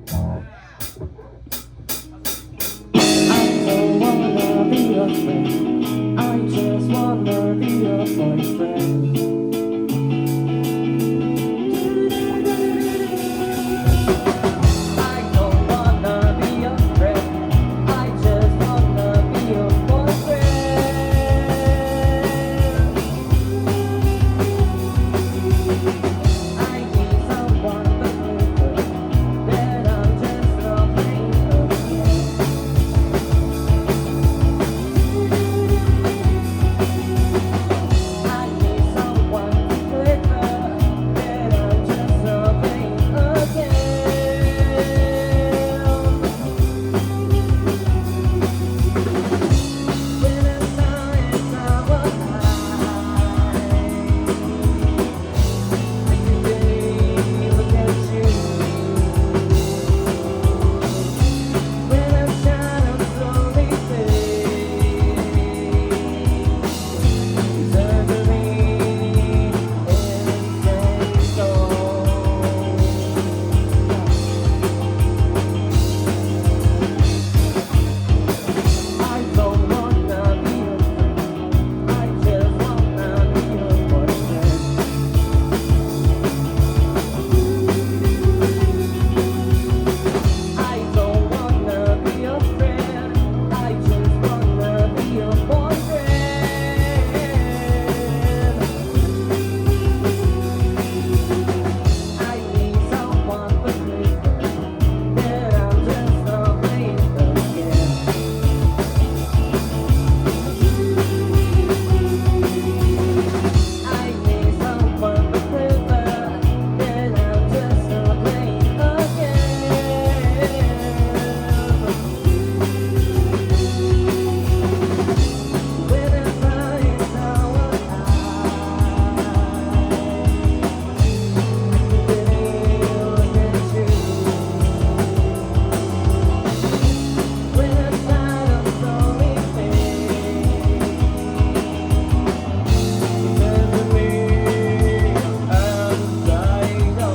don't wanna be your friend. I just wanna be your boyfriend. I don't wanna be your friend. I just wanna be your boyfriend. I need someone to live with, that I'm just not playing again. I need someone to live with, that I'm just not playing again. When the sun is our high, I look at you. When the shadows slowly fade, you turn to me and say so. I don't wanna be your friend. I just wanna be your boyfriend. I don't wanna be your friend. I just wanna be your boyfriend. I need someone to live with, that I'm just not playing again. I need someone to live with, that I'm just not playing again. When the sun is our high, look at you. When the shadows slowly fade, you turn to me and say no.